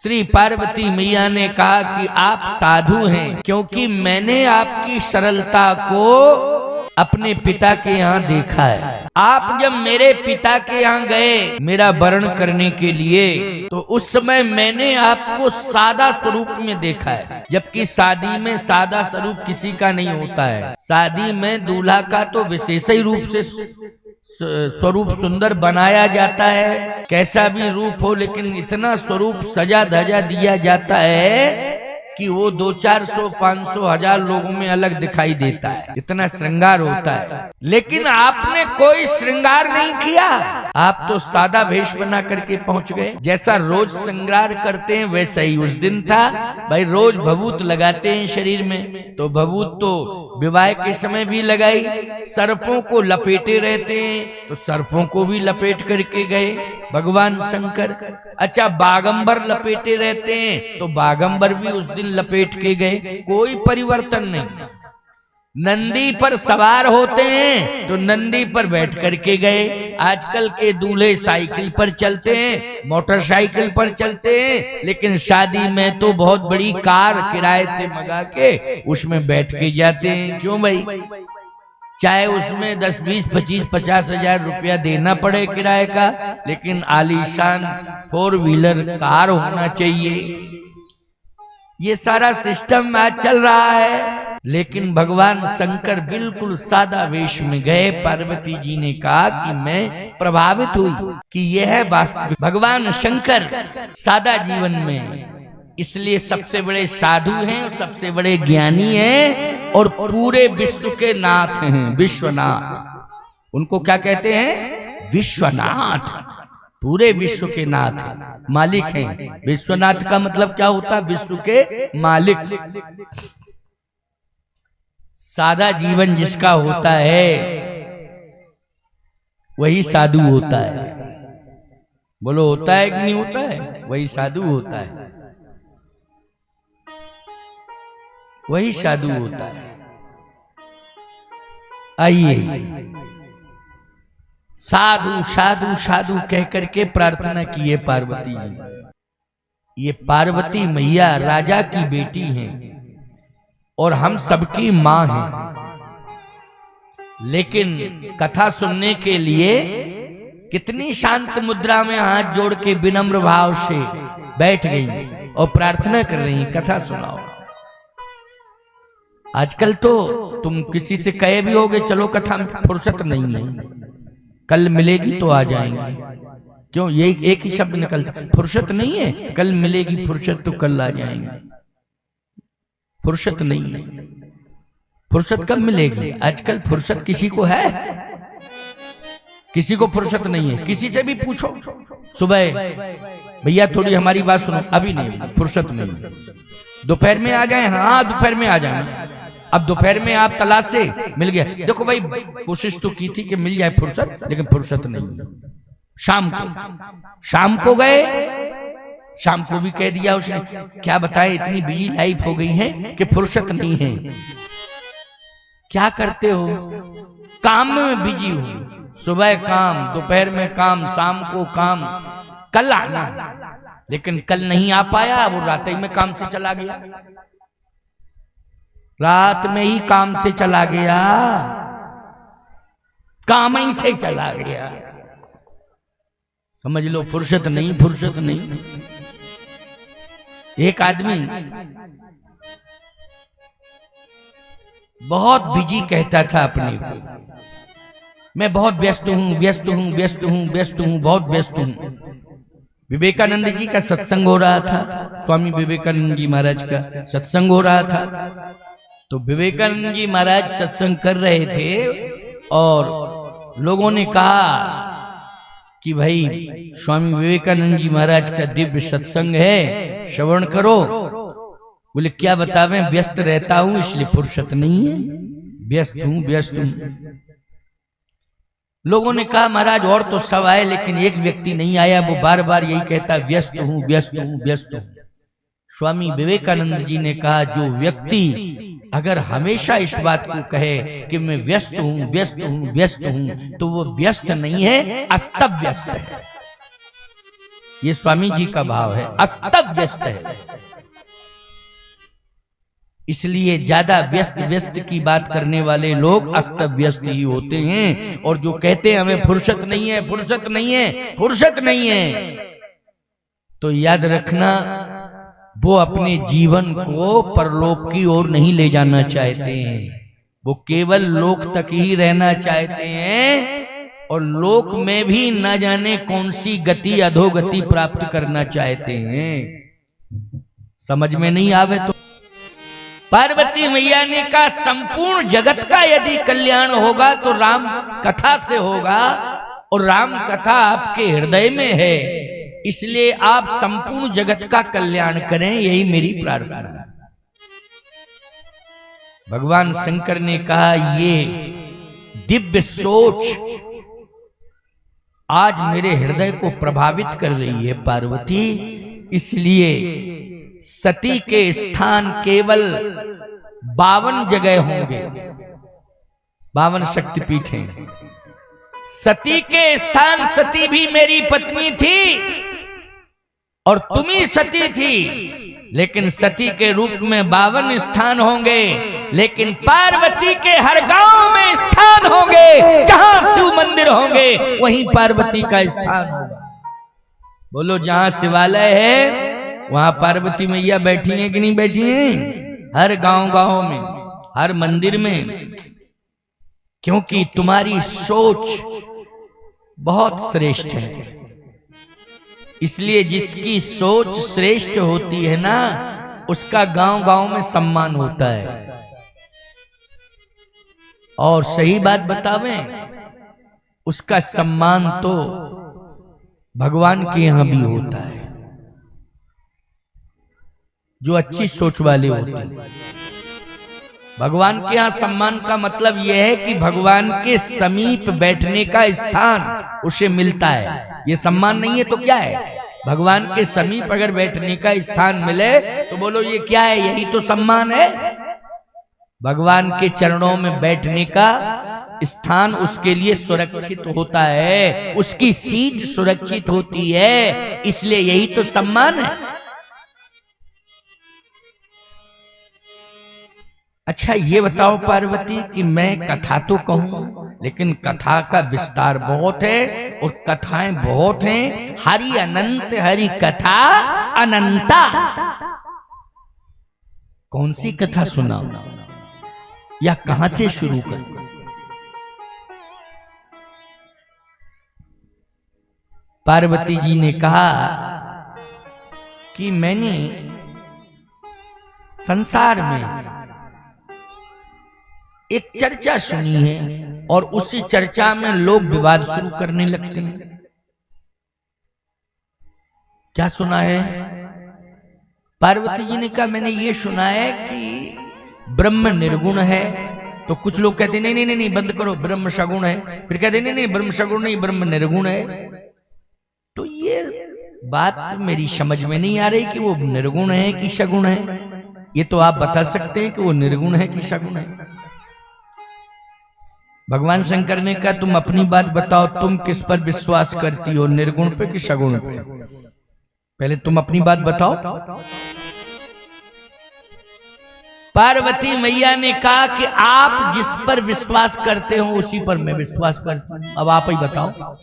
श्री पार्वती मैया ने कहा कि आप साधु हैं, क्योंकि मैंने आपकी सरलता को अपने पिता के यहाँ देखा है। आप जब मेरे पिता के यहाँ गए मेरा वरण करने के लिए, तो उस समय मैंने आपको सादा स्वरूप में देखा है, जबकि शादी में सादा स्वरूप किसी का नहीं होता है। शादी में दूल्हा का तो विशेष ही रूप से स्वरूप सुंदर बनाया जाता है, कैसा भी रूप हो, लेकिन इतना स्वरूप सजा धजा दिया जाता है कि वो 200-400, 500, 1000 लोगों में अलग दिखाई देता है, इतना श्रृंगार होता है। लेकिन आपने कोई श्रृंगार नहीं किया, आप तो सादा भेष बना करके पहुंच गए। जैसा रोज श्रृंगार करते हैं वैसा ही उस दिन था। भाई रोज भभूत लगाते हैं शरीर में, तो भभूत तो विवाह के समय भी लगाई। सर्पों को लपेटे रहते हैं, तो सर्पों को भी लपेट करके गए भगवान शंकर। अच्छा, बागंबर लपेटे रहते हैं, तो बागंबर भी उस दिन लपेट के गए, कोई परिवर्तन नहीं। नंदी पर सवार होते हैं, तो नंदी पर बैठ करके गए। आजकल के दूल्हे साइकिल पर चलते हैं, मोटरसाइकिल पर चलते हैं, लेकिन शादी में तो बहुत बड़ी कार किराए से मंगा के उसमें बैठ के जाते हैं। क्यों भाई? चाहे उसमें 10, 20, 25, 50 हजार रुपया देना पड़े किराए का, लेकिन आलीशान 4 व्हीलर कार होना चाहिए। ये सारा सिस्टम आज चल रहा है। लेकिन भगवान शंकर बिल्कुल सादा वेश में गए। पार्वती जी ने कहा कि मैं प्रभावित हुई कि यह है वास्तविक भगवान शंकर सादा जीवन में, इसलिए सबसे बड़े साधु हैं, सबसे बड़े ज्ञानी हैं और पूरे विश्व के नाथ हैं, विश्वनाथ। उनको क्या कहते हैं? विश्वनाथ। पूरे विश्व के नाथ हैं, मालिक हैं। विश्वनाथ का मतलब क्या होता है? विश्व के मालिक। सादा जीवन जिसका होता है वही साधु होता है। बोलो, होता है कि नहीं होता है? वही साधु होता है, वही साधु होता है। आइए, साधु साधु साधु कह करके प्रार्थना की है पार्वती जी। ये पार्वती मैया राजा की बेटी हैं और हम सबकी मां हैं, लेकिन कथा सुनने के लिए कितनी शांत मुद्रा में हाथ जोड़ के विनम्र भाव से बैठ गई और प्रार्थना कर रही, कथा सुनाओ। आजकल तो तुम किसी से कहे भी होगे चलो कथा में, फुर्सत नहीं है, कल मिलेगी तो आ जाएंगे। क्यों? ये एक ही शब्द निकलता, फुर्सत नहीं है, कल मिलेगी फुर्सत तो कल आ जाएंगे। फुर्सत नहीं है, फुर्सत कब मिलेगी? आजकल फुर्सत किसी को है? किसी को फुर्सत नहीं है। किसी से भी पूछो, सुबह भैया थोड़ी हमारी बात सुनो, अभी नहीं, फुर्सत नहीं। दोपहर में आ जाए, हाँ दोपहर में आ जाए। अब दोपहर में आप तलाश से मिल गया, देखो भाई कोशिश तो की थी कि मिल जाए फुर्सत, लेकिन फुर्सत नहीं। शाम को गए, शाम को भी कह दिया उसने, क्या बताए इतनी बिजी लाइफ हो गई है कि फुर्सत नहीं है। क्या करते हो? काम में बिजी हो, सुबह काम, दोपहर में काम, शाम को काम, कल आना, लेकिन कल नहीं आ पाया, वो रात ही में काम से चला गया, रात में ही काम से चला गया, काम ही से चला गया। समझ लो, फुर्सत नहीं, फुर्सत नहीं। एक आदमी बहुत बिजी कहता था अपने को, मैं बहुत व्यस्त हूं, व्यस्त हूं, व्यस्त हूं, व्यस्त हूं, बहुत व्यस्त हूं। विवेकानंद जी का सत्संग हो रहा था, स्वामी विवेकानंद जी महाराज का सत्संग हो रहा था। तो विवेकानंद जी महाराज सत्संग कर रहे थे और लोगों ने कहा कि भाई स्वामी विवेकानंद जी महाराज का दिव्य सत्संग है, श्रवण करो। बोले क्या बतावें, व्यस्त रहता हूं इसलिए फुर्सत नहीं है, व्यस्त हूं, व्यस्त हूं। लोगों ने कहा महाराज और तो सब आए, लेकिन एक व्यक्ति नहीं आया, वो बार बार यही कहता व्यस्त हूं, व्यस्त हूं, व्यस्त हूं। स्वामी विवेकानंद जी ने कहा जो व्यक्ति अगर हमेशा इस बात को कहे कि मैं व्यस्त हूं, व्यस्त हूं, व्यस्त हूं, तो वो व्यस्त नहीं है, अस्त व्यस्त है। ये स्वामी जी का भाव है, अस्त व्यस्त है। इसलिए ज्यादा व्यस्त व्यस्त की बात करने वाले लोग अस्त व्यस्त ही होते हैं। और जो कहते हैं हमें फुर्सत नहीं है, फुर्सत नहीं है, फुर्सत नहीं है, तो याद रखना वो अपने जीवन को परलोक की ओर नहीं ले जाना चाहते हैं। वो केवल लोक तक ही रहना चाहते हैं और लोक में भी न जाने कौन सी गति अधोगति प्राप्त करना चाहते हैं। समझ में नहीं आवे तो पार्वती मैया ने कहा संपूर्ण जगत का यदि कल्याण होगा तो राम कथा से होगा, और राम कथा आपके हृदय में है, इसलिए आप संपूर्ण जगत का कल्याण करें, यही मेरी प्रार्थना है। भगवान शंकर ने कहा ये दिव्य सोच आज मेरे हृदय को प्रभावित कर रही है पार्वती, इसलिए सती के स्थान केवल 52 जगह होंगे, 52 शक्तिपीठ हैं। सती के स्थान, सती भी मेरी पत्नी थी और तुम ही सती थी, लेकिन सती के रूप में 52 स्थान होंगे, लेकिन पार्वती के हर गांव में स्थान होंगे। जहां शिव मंदिर होंगे वहीं पार्वती का स्थान होगा। बोलो, जहां शिवालय है वहां पार्वती मैया बैठी हैं कि नहीं बैठी हैं? हर गांव गांव में, हर मंदिर में, क्योंकि तुम्हारी सोच बहुत श्रेष्ठ है। इसलिए जिसकी सोच श्रेष्ठ होती है ना, उसका गांव गांव में सम्मान होता है। और सही बात बतावें, उसका सम्मान तो भगवान के यहां भी होता है, जो अच्छी सोच वाले होते हैं। भगवान के यहां सम्मान का मतलब यह है कि भगवान के समीप बैठने का स्थान उसे मिलता है। ये सम्मान नहीं है तो क्या है? भगवान के समीप अगर बैठने का स्थान मिले तो बोलो ये क्या है? यही तो सम्मान है। भगवान के चरणों में बैठने का स्थान उसके लिए सुरक्षित होता है, उसकी सीट सुरक्षित होती है, इसलिए यही तो सम्मान है। अच्छा ये बताओ पार्वती कि मैं कथा तो कहूं, लेकिन कथा का विस्तार बहुत है और कथाएं बहुत हैं। हरि अनंत, हरि कथा अनंता। कौन सी कथा सुनाऊं या कहां से शुरू करूं? पार्वती जी ने कहा कि मैंने संसार में एक चर्चा सुनी है और उसी चर्चा में लोग विवाद शुरू करने लगते हैं। क्या सुना है? पार्वती जी ने कहा मैंने ये सुना है कि ब्रह्म निर्गुण है। तो कुछ लोग कहते नहीं नहीं नहीं बंद करो, ब्रह्म सगुण है। फिर कहते नहीं नहीं ब्रह्म सगुण नहीं, ब्रह्म निर्गुण है। तो ये बात मेरी समझ में नहीं आ रही कि वो निर्गुण है कि सगुण है। ये तो आप बता सकते हैं कि वो निर्गुण है कि सगुण है। भगवान शंकर ने कहा तुम अपनी बात बताओ, तुम किस पर विश्वास करती हो, निर्गुण पे कि सगुण पे? पहले तुम अपनी बात बताओ। पार्वती मैया ने कहा कि आप जिस पर विश्वास करते हो उसी पर मैं विश्वास करती हूं, अब आप ही बताओ।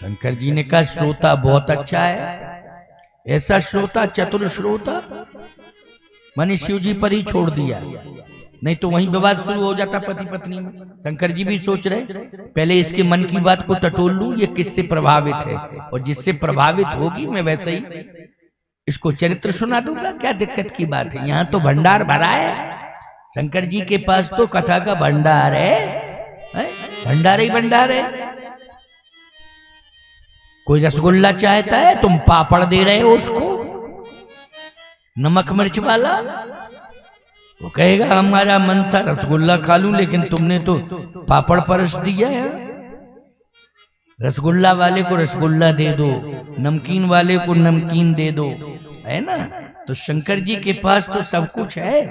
शंकर जी ने कहा श्रोता बहुत अच्छा है। ऐसा श्रोता, चतुर श्रोता, मैंने शिव जी पर ही छोड़ दिया, नहीं तो वहीं विवाद शुरू हो जाता पति पत्नी में। शंकर जी भी सोच रहे पहले इसके मन की बात को टटोल लूं, ये किससे प्रभावित है, और जिससे प्रभावित होगी मैं वैसे ही इसको चरित्र सुना दूंगा। क्या दिक्कत की बात है? यहाँ तो भंडार भरा है, शंकर जी के पास तो कथा का भंडार है, भंडार ही भंडार है। कोई रसगुल्ला चाहता है, तुम पापड़ दे रहे हो उसको, नमक मिर्च वाला। वो कहेगा हमारा मन था रसगुल्ला खा लूं, लेकिन तुमने तो पापड़ परस दिया है। रसगुल्ला वाले को रसगुल्ला दे दो, नमकीन वाले को नमकीन दे दो, है ना? तो शंकर जी के पास तो सब कुछ है।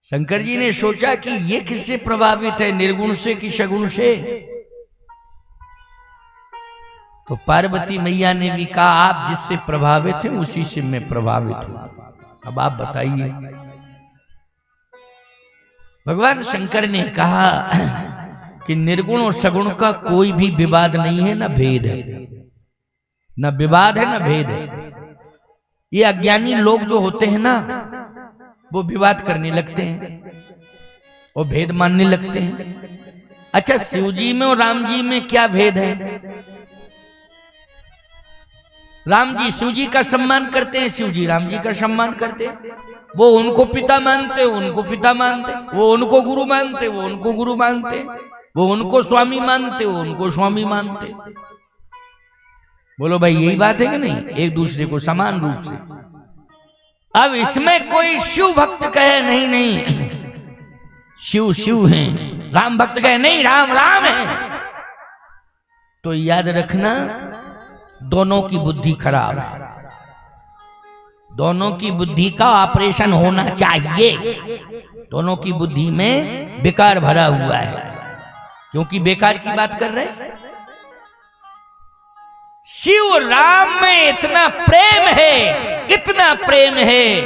शंकर जी ने सोचा कि ये किससे प्रभावित है, निर्गुण से कि सगुण से? तो पार्वती मैया ने भी कहा आप जिससे प्रभावित हैं उसी से मैं प्रभावित हूं, अब आप बताइए। भगवान शंकर ने कहा कि निर्गुण और सगुण का कोई भी विवाद नहीं है, ना भेद है, ना विवाद है ना भेद है। ये अज्ञानी लोग जो होते हैं ना वो विवाद करने लगते हैं और भेद मानने लगते हैं। अच्छा, शिव जी में और राम जी में क्या भेद है? राम जी शिव जी का सम्मान करते हैं, शिव जी राम जी का सम्मान करते हैं। वो उनको पिता मानते, उनको पिता मानते, वो उनको गुरु मानते, वो उनको गुरु मानते, वो उनको स्वामी मानते, वो उनको स्वामी मानते। बोलो भाई, यही बात है कि नहीं? एक दूसरे को समान रूप से। अब इसमें कोई शिव भक्त कहे नहीं नहीं शिव शिव हैं, राम भक्त कहे नहीं राम राम है, तो याद रखना दोनों की बुद्धि खराब है। दोनों की बुद्धि का ऑपरेशन होना चाहिए। दोनों की बुद्धि में बेकार भरा हुआ है, क्योंकि बेकार की बात कर रहे हैं। शिव राम में इतना प्रेम है, इतना प्रेम है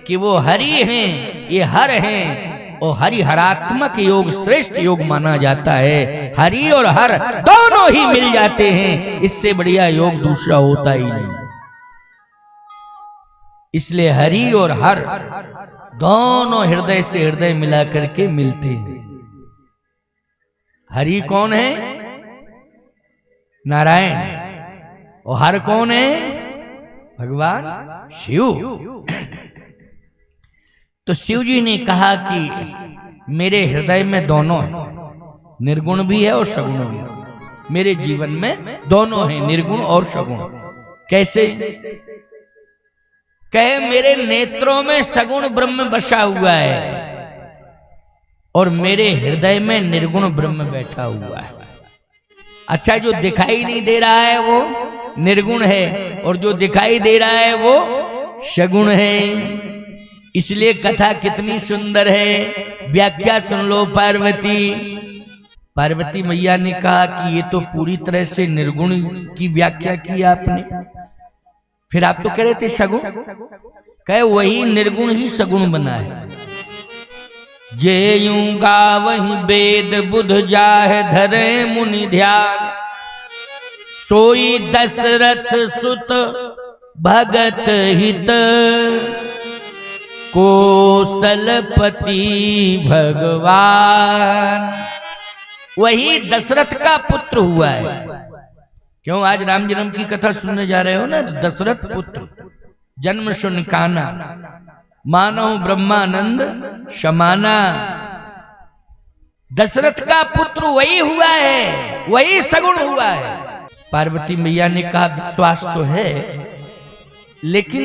कि वो हरि हैं, ये हर हैं, और हरिहरात्मक योग श्रेष्ठ योग माना जाता है। हरि और हर दोनों ही मिल जाते हैं, इससे बढ़िया योग दूसरा होता ही नहीं। इसलिए हरि और हर दोनों हृदय से हृदय मिला करके मिलते हैं। हरि कौन है? नारायण। और हर कौन है? भगवान शिव। तो शिव जी ने कहा कि मेरे हृदय में दोनों है, निर्गुण भी है और सगुण भी है। मेरे जीवन में दोनों है, निर्गुण और सगुण। कैसे? कहे मेरे नेत्रों में सगुण ब्रह्म बसा हुआ है और मेरे हृदय में निर्गुण ब्रह्म बैठा हुआ है। अच्छा, जो दिखाई नहीं दे रहा है वो निर्गुण है और जो दिखाई दे रहा है वो सगुण है। इसलिए कथा कितनी सुंदर है। व्याख्या सुन लो। पार्वती मैया ने कहा कि ये तो पूरी तरह से निर्गुण की व्याख्या की आपने, फिर आप तो कह रहे थे सगुण। कहे वही निर्गुण ही सगुण बना है। जे यूं गावहि वेद बुध जाहे धरे मुनि ध्यान, सोई दशरथ सुत भगत हित, कौशलपति भगवान। वही दशरथ का पुत्र हुआ है। क्यों? आज राम जन्म की कथा सुनने जा रहे हो ना। दशरथ पुत्र जन्म सुन काना, मानो ब्रह्मानंद समाना। दशरथ का पुत्र वही हुआ है, वही सगुण हुआ है। पार्वती मैया ने कहा विश्वास तो है, लेकिन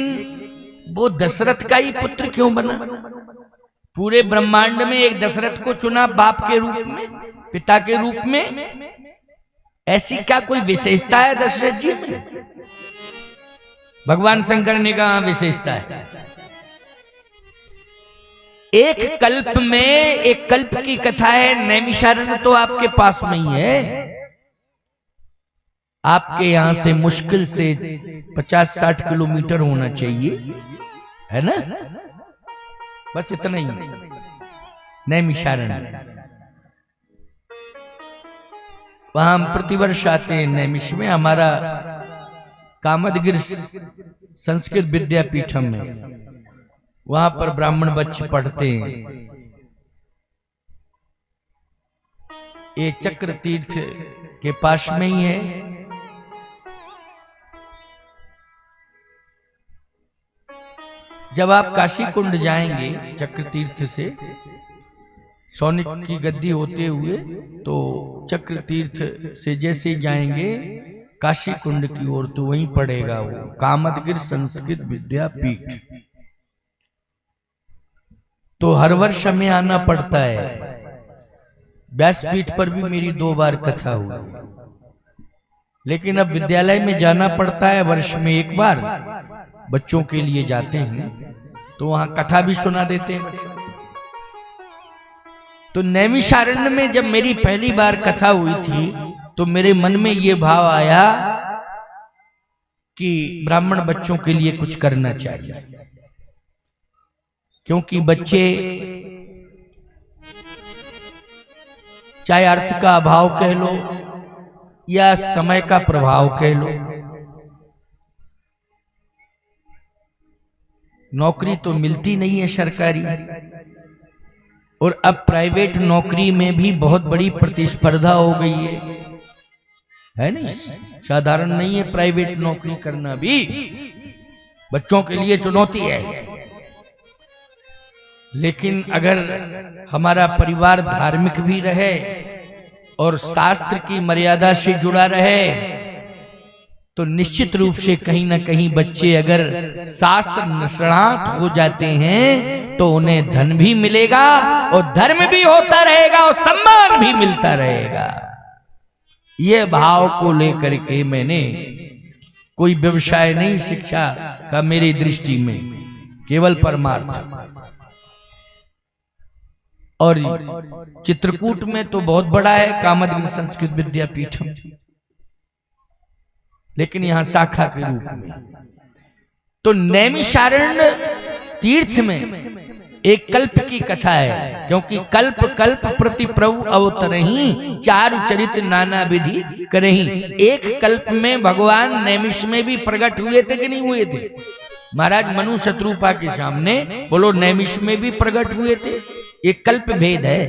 वो दशरथ का ही पुत्र क्यों बना? पूरे ब्रह्मांड में एक दशरथ को चुना बाप के रूप में, पिता के रूप में। ऐसी क्या कोई विशेषता है दशरथ जी में? भगवान शंकर ने कहा विशेषता है। एक कल्प में, एक कल्प की कथा है। नैमिषारण्य तो आपके पास में ही है। आपके यहां से मुश्किल से 50-60 किलोमीटर होना चाहिए, है ना? बस इतना ही नैमिषारण्य। वहां हम प्रतिवर्ष आते हैं। नैमिष में हमारा कामदगिरि संस्कृत विद्यापीठम में, वहां पर ब्राह्मण बच्चे पढ़ते हैं। ये चक्र तीर्थ के पास में ही है। जब आप काशी कुंड जाएंगे चक्र तीर्थ से, सौनिक की गद्दी होते हुए, तो चक्र तीर्थ से जैसे जाएंगे काशी कुंड की ओर, तो वहीं पड़ेगा वो कामदगिरि संस्कृत विद्यापीठ। तो हर वर्ष हमें आना पड़ता है। व्यासपीठ पर भी मेरी 2 बार कथा हुई, लेकिन अब विद्यालय में जाना पड़ता है वर्ष में 1 बार। बच्चों के लिए जाते हैं तो वहां कथा भी सुना देते हैं। तो नैमिषारण्य में जब मेरी पहली बार कथा हुई थी, तो मेरे मन में ये भाव आया कि ब्राह्मण बच्चों के लिए कुछ करना चाहिए, क्योंकि बच्चे चाहे अर्थ का अभाव कह लो या समय का प्रभाव कह लो, नौकरी तो मिलती नहीं है सरकारी, और अब प्राइवेट नौकरी में भी बहुत बड़ी प्रतिस्पर्धा हो गई है नहीं? साधारण नहीं है प्राइवेट नौकरी करना भी, बच्चों के लिए चुनौती है। लेकिन अगर हमारा परिवार धार्मिक भी रहे और शास्त्र की मर्यादा से जुड़ा रहे, तो निश्चित रूप से कहीं ना कहीं बच्चे अगर शास्त्र निष्णात हो जाते हैं तो उन्हें धन भी मिलेगा और धर्म भी होता रहेगा और सम्मान भी मिलता रहेगा। ये भाव को लेकर के मैंने कोई व्यवसाय नहीं, शिक्षा का मेरी दृष्टि में केवल परमार्थ। और चित्रकूट में तो बहुत बड़ा है कामदगिरि संस्कृत विद्यापीठम, लेकिन यहां शाखा के रूप में। तो नैमिषारण्य तीर्थ में एक कल्प की कथा है, क्योंकि कल्प कल्प प्रति प्रभु अवतरही, चारु चरित नाना विधि करही। एक कल्प में भगवान नैमिष में भी प्रकट हुए थे कि नहीं हुए थे? महाराज मनु शत्रुपा के सामने बोलो नैमिष में भी प्रकट हुए थे। एक कल्प भेद है।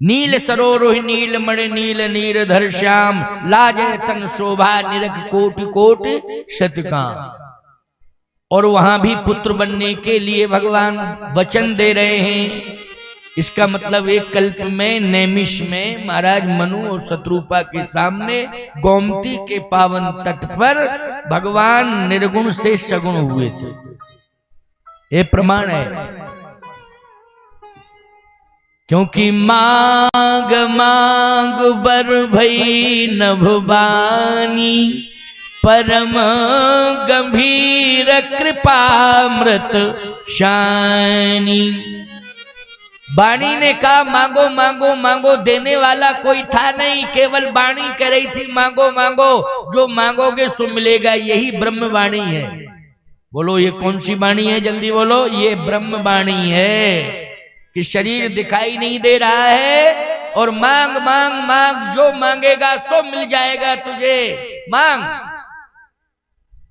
नील सरोरोहि नील मणि नील नीरधर श्याम, लाजय तन शोभा निरख कोटि कोटि शतकाम। और वहां भी पुत्र बनने के लिए भगवान वचन दे रहे हैं। इसका मतलब एक कल्प में नैमिष में महाराज मनु और शत्रुपा के सामने गोमती के पावन तट पर भगवान निर्गुण से सगुण हुए थे। ये प्रमाण है, क्योंकि मांग मांग बर भई नभवानी, परम गंभीर कृपामृत शानी। वाणी ने कहा मांगो मांगो मांगो, देने वाला कोई था नहीं, केवल वाणी कह रही थी मांगो मांगो, जो मांगोगे सो मिलेगा। यही ब्रह्म वाणी है। बोलो ये कौन सी वाणी है? जल्दी बोलो। ये ब्रह्म वाणी है कि शरीर दिखाई नहीं दे रहा है और मांग मांग मांग, जो मांगेगा सो मिल जाएगा तुझे, मांग।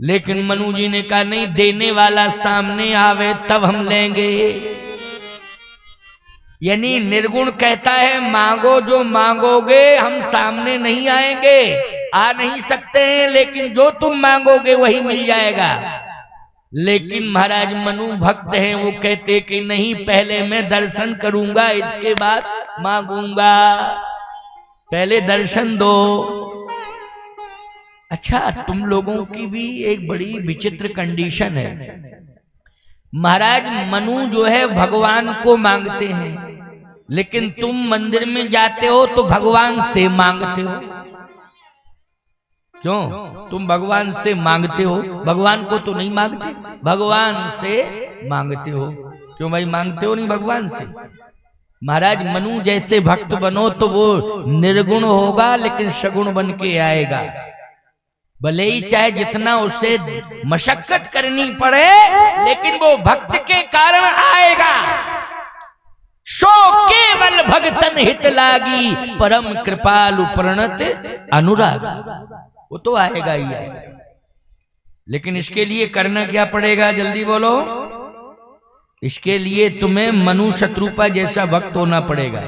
लेकिन मनु जी ने कहा नहीं, देने वाला सामने आवे तब हम लेंगे। यानी निर्गुण कहता है मांगो, जो मांगोगे हम सामने नहीं आएंगे, आ नहीं सकते हैं, लेकिन जो तुम मांगोगे वही मिल जाएगा। लेकिन महाराज मनु भक्त हैं, वो कहते कि नहीं, पहले मैं दर्शन करूंगा, इसके बाद मांगूंगा, पहले दर्शन दो। अच्छा, तुम लोगों की भी एक बड़ी विचित्र कंडीशन है। महाराज मनु जो है भगवान को मांगते हैं, लेकिन तुम मंदिर में जाते हो तो भगवान से मांगते हो। क्यों? तुम भगवान से मांगते हो, भगवान को तो नहीं मांगते, भगवान से मांगते हो। क्यों भाई मांगते हो नहीं भगवान से? महाराज मनु जैसे भक्त बनो तो वो निर्गुण होगा, लेकिन सगुण बन के आएगा। भले ही चाहे जितना उसे मशक्कत करनी पड़े, लेकिन वो भक्त के कारण आएगा। सो केवल भगतन हित लागी, परम कृपालु प्रणत अनुराग। वो तो आएगा ही आएगा, लेकिन इसके लिए करना क्या पड़ेगा? जल्दी बोलो। इसके लिए तुम्हें मनु शत्रुपा जैसा भक्त होना पड़ेगा।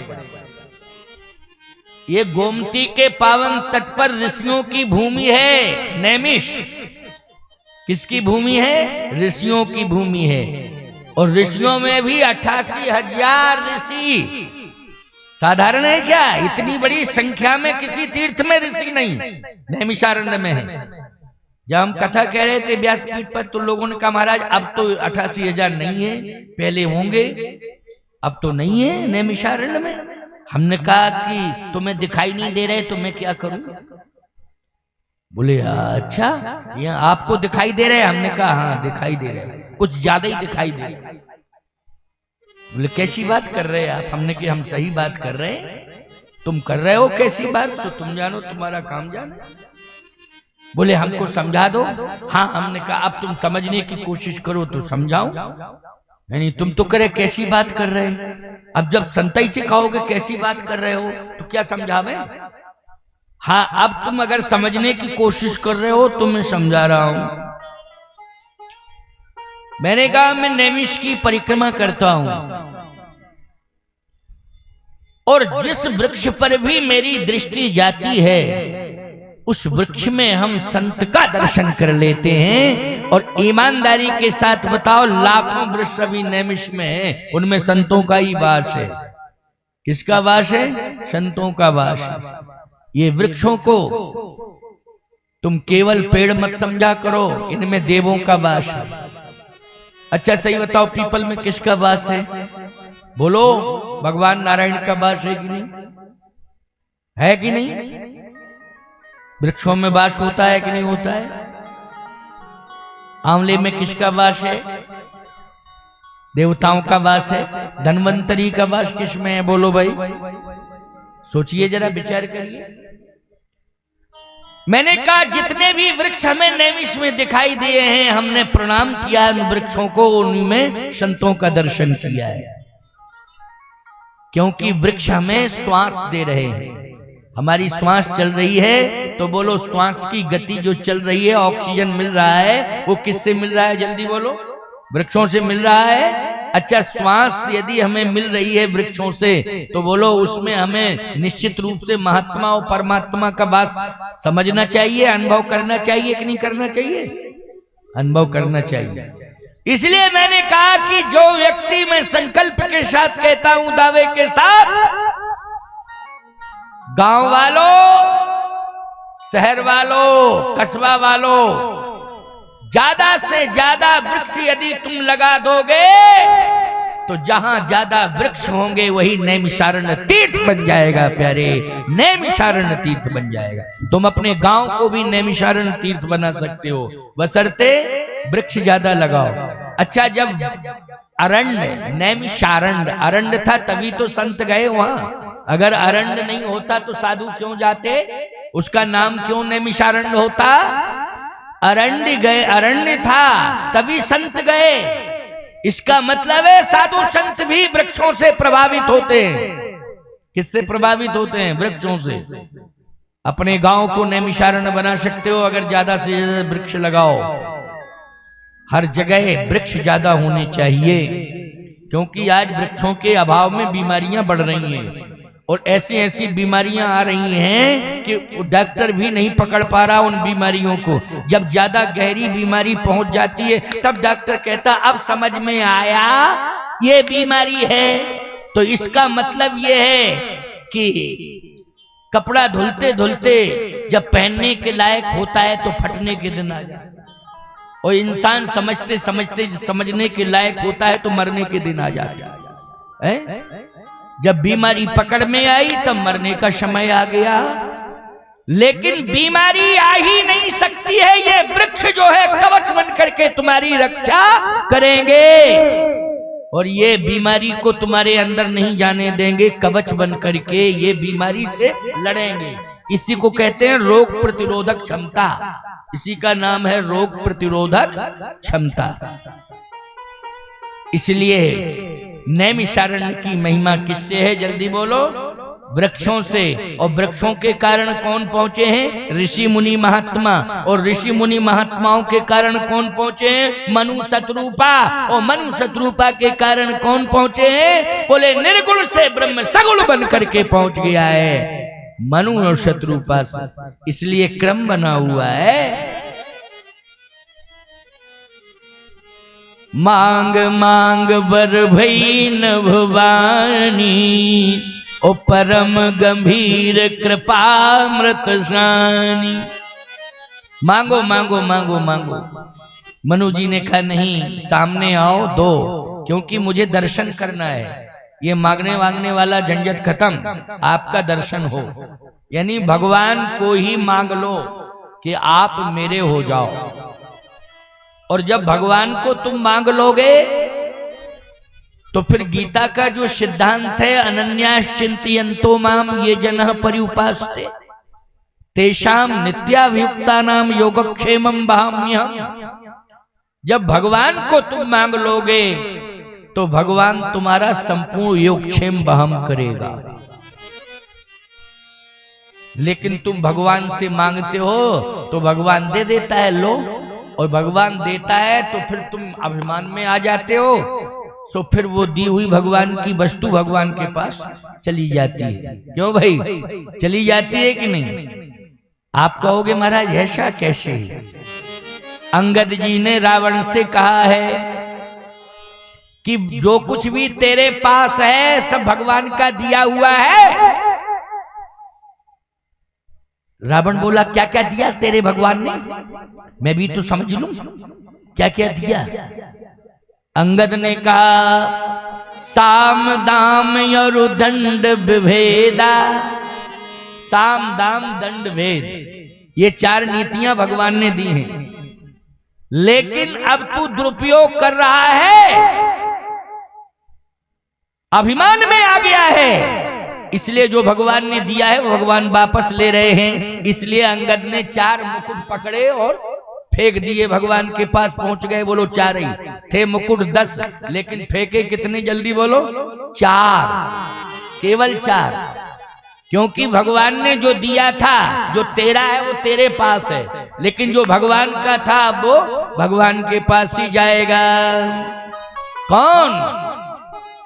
ये गोमती के पावन तट पर ऋषियों की भूमि है। नैमिष किसकी भूमि है? ऋषियों की भूमि है। और ऋषियों में भी 88,000 ऋषि। साधारण है क्या? इतनी बड़ी संख्या में किसी तीर्थ में ऋषि नहीं, नैमिषारण्य में है। जब हम कथा कह रहे थे व्यासपीठ पर, तो लोगों ने कहा महाराज अब तो 88,000 नहीं है, पहले होंगे, अब तो नहीं है नैमिषारण्य में। हमने कहा कि तुम्हें दिखाई नहीं दे रहे तो मैं क्या करूं? बोले अच्छा, ये आपको दिखाई दे रहे? हमने कहा हाँ दिखाई दे रहे, कुछ ज्यादा ही दिखाई दे रहे। बोले कैसी बात कर रहे हैं आप? हमने कहा हम सही बात कर रहे हैं, तुम कर रहे हो कैसी बात तो तुम जानो, तुम्हारा काम जानो। बोले हमको समझा दो। हाँ, हमने कहा अब तुम समझने की कोशिश करो तो समझाऊं। नहीं, तुम तो करे कैसी बात कर रहे हो। अब जब संतई से कहोगे कैसी बात कर रहे हो तो क्या समझावे। हाँ, अब तुम अगर समझने की कोशिश कर रहे हो तो मैं समझा रहा हूं। मैंने कहा मैं नैमिष की परिक्रमा करता हूं और जिस वृक्ष पर भी मेरी दृष्टि जाती है उस वृक्ष में हम संत का दर्शन कर लेते हैं। और ईमानदारी के साथ बताओ, लाखों वृक्ष अभी नैमिष में है, उनमें संतों का ही वास है। किसका वास है? संतों का वास है। ये वृक्षों को तुम केवल पेड़ मत समझा करो, इनमें देवों का वास है। अच्छा सही बताओ, पीपल में किसका वास है? बोलो, भगवान नारायण का वास है कि नहीं? है कि नहीं? वृक्षों में वास होता है कि नहीं होता है? आंवले में किसका वास है? देवताओं का वास है। धन्वंतरी का वास किस में है? बोलो भाई, सोचिए जरा, विचार करिए। मैंने कहा जितने भी वृक्ष हमें नैमिष में दिखाई दिए हैं, हमने प्रणाम किया उन वृक्षों को, उनमें संतों का दर्शन किया है। क्योंकि वृक्ष हमें श्वास दे रहे हैं। हमारी श्वास चल रही है तो बोलो, श्वास की गति जो चल रही है, ऑक्सीजन मिल रहा है, वो किससे मिल रहा है? जल्दी बोलो। वृक्षों से मिल रहा है। अच्छा, श्वास यदि हमें मिल रही है वृक्षों से तो बोलो, उसमें हमें निश्चित रूप से महात्मा और परमात्मा का वास समझना चाहिए, अनुभव करना चाहिए कि नहीं करना चाहिए? अनुभव करना चाहिए। इसलिए मैंने कहा कि जो व्यक्ति मैं संकल्प के साथ कहता हूं, दावे के साथ, गांव वालों, शहर वालों, कस्बा वालों, ज्यादा से ज्यादा वृक्ष यदि तुम लगा दोगे तो जहां ज्यादा वृक्ष होंगे वही नैमिषारण्य तीर्थ बन जाएगा। प्यारे, नैमिषारण्य तीर्थ बन जाएगा। तुम अपने गांव को भी नैमिषारण्य तीर्थ बना सकते हो, बशर्ते वृक्ष ज्यादा लगाओ। अच्छा, जब अरण्य, नैमिषारण्य अरण्य था तभी तो संत गए वहां। अगर अरण्य नहीं होता तो साधु क्यों जाते? उसका नाम क्यों नैमिषारण्य होता? अरण्य गए, अरण्य था तभी संत गए। इसका मतलब है साधु संत भी वृक्षों से प्रभावित होते हैं। किससे प्रभावित होते हैं? वृक्षों से। अपने गांव को नैमिषारण्य बना सकते हो अगर ज्यादा से ज्यादा वृक्ष लगाओ। हर जगह वृक्ष ज्यादा होने चाहिए, क्योंकि आज वृक्षों के अभाव में बीमारियां बढ़ रही हैं और ऐसी ऐसी बीमारियां आ रही हैं कि डॉक्टर भी नहीं पकड़ पा रहा उन बीमारियों को। जब ज्यादा गहरी बीमारी पहुंच जाती है तब डॉक्टर कहता अब समझ में आया ये बीमारी है। तो इसका मतलब ये है कि कपड़ा धुलते धुलते जब पहनने के लायक होता है तो फटने के दिन आ जाता है, और इंसान समझते समझते समझने के लायक होता है तो मरने के दिन आ जाता है। जब बीमारी पकड़ में आई तब मरने का समय आ गया। लेकिन बीमारी आ ही नहीं सकती है, ये वृक्ष जो है कवच बन करके तुम्हारी रक्षा करेंगे और ये बीमारी को तुम्हारे अंदर नहीं जाने देंगे। कवच बन करके ये बीमारी से लड़ेंगे। इसी को कहते हैं रोग प्रतिरोधक क्षमता। इसी का नाम है रोग प्रतिरोधक क्षमता। इसलिए नैमिषारण्य की महिमा किससे है? जल्दी बोलो। वृक्षों से। और वृक्षों के कारण कौन पहुंचे हैं? ऋषि मुनि महात्मा। और ऋषि मुनि महात्माओं के कारण कौन पहुंचे हैं? मनु शत्रुपा। और मनु शत्रुपा के कारण कौन पहुंचे हैं? बोले निर्गुण से ब्रह्म सगुण बन करके पहुंच गया है मनु और शत्रुपा से। इसलिए क्रम बना हुआ है। मांग मांग बर भई न भवानी, ओ परम गंभीर कृपामृत सानी। मांगो मांगो मांगो मांगो। मनु जी ने कहा नहीं, सामने आओ दो, क्योंकि मुझे दर्शन करना है। ये मांगने वांगने वाला झंझट खत्म, आपका दर्शन हो। यानी भगवान को ही मांग लो कि आप मेरे हो जाओ। और जब भगवान को तुम मांग लोगे तो फिर गीता का जो सिद्धांत है अनन्यास चिंतयन्तो माम ये जनः पर्युपासते, तेषाम नित्याभियुक्ता नाम योगक्षेमम बहाम्यहम्। जब भगवान को तुम मांग लोगे तो भगवान तुम्हारा संपूर्ण योगक्षेम बहम करेगा। लेकिन तुम भगवान से मांगते हो तो भगवान दे देता है, लो, और भगवान देता है तो फिर तुम अभिमान में आ जाते हो, तो फिर वो दी हुई भगवान की वस्तु भगवान के पास चली जाती है। क्यों भाई, चली जाती है कि नहीं? आप कहोगे महाराज ऐसा कैसे? अंगद जी ने रावण से कहा है कि जो कुछ भी तेरे पास है सब भगवान का दिया हुआ है। रावण बोला क्या क्या दिया तेरे भगवान ने, मैं भी तो समझ लूं क्या क्या दिया। अंगद ने कहा साम दाम यरु दंड विभेदा। साम दाम दंड भेद, ये 4 नीतियां भगवान ने दी हैं, लेकिन अब तू दुरुपयोग कर रहा है, अभिमान में आ गया है, इसलिए जो भगवान ने दिया है वो भगवान वापस ले रहे हैं। इसलिए अंगद ने 4 मुकुट पकड़े और फेंक दिए, भगवान के पास पहुंच गए। बोलो 4 ही थे मुकुट, 10, लेकिन फेंके कितने जल्दी? बोलो 4, केवल 4। क्योंकि भगवान ने जो दिया था, जो तेरा है वो तेरे पास है, लेकिन जो भगवान का था वो भगवान के पास ही जाएगा। कौन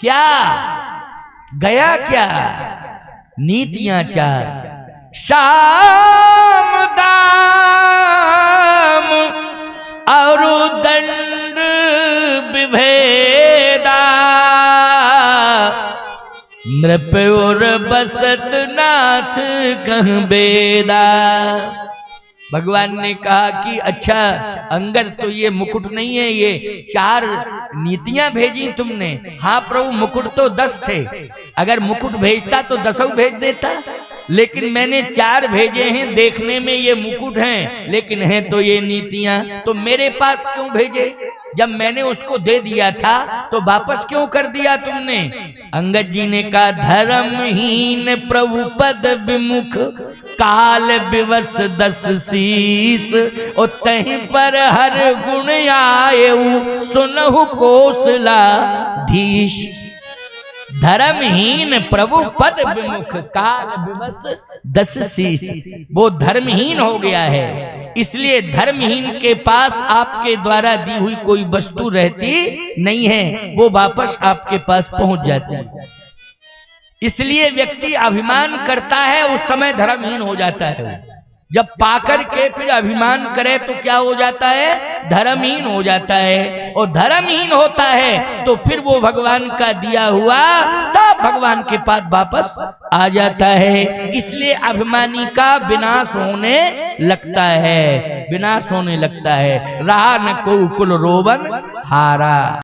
क्या गया? क्या नीतियां 4, साम दाम और दंड विभेदा, नृप और बसत नाथ कह बेदा। भगवान ने कहा कि अच्छा अंगद, तो ये मुकुट नहीं है, ये 4 नीतियां भेजी तुमने। हाँ प्रभु, मुकुट तो 10 थे, अगर मुकुट भेजता तो 10 भेज देता, लेकिन मैंने 4 भेजे हैं। देखने में ये मुकुट हैं, लेकिन हैं तो ये नीतियां। तो मेरे पास क्यों भेजे? जब मैंने उसको दे दिया था तो वापस क्यों कर दिया तुमने? अंगद जी ने कहा धर्महीन प्रभु पद विमुख, काल विवश 10 शीस, और तहीं पर हर गुण आयु सुनहु कौशलाधीश। धर्महीन प्रभु पद विमुख, काल विवश 10 शीस, वो धर्महीन हो गया है। इसलिए धर्महीन के पास आपके द्वारा दी हुई कोई वस्तु रहती नहीं है, वो वापस आपके पास पहुंच जाती है। इसलिए व्यक्ति अभिमान करता है, उस समय धर्महीन हो जाता है। जब पाकर के फिर अभिमान करे तो क्या हो जाता है? धर्महीन हो जाता है। और धर्महीन होता है तो फिर वो भगवान का दिया हुआ सब भगवान के पास वापस आ जाता है। इसलिए अभिमानी का विनाश होने लगता है, विनाश होने लगता है। रहा न को कुल रोबन हारा।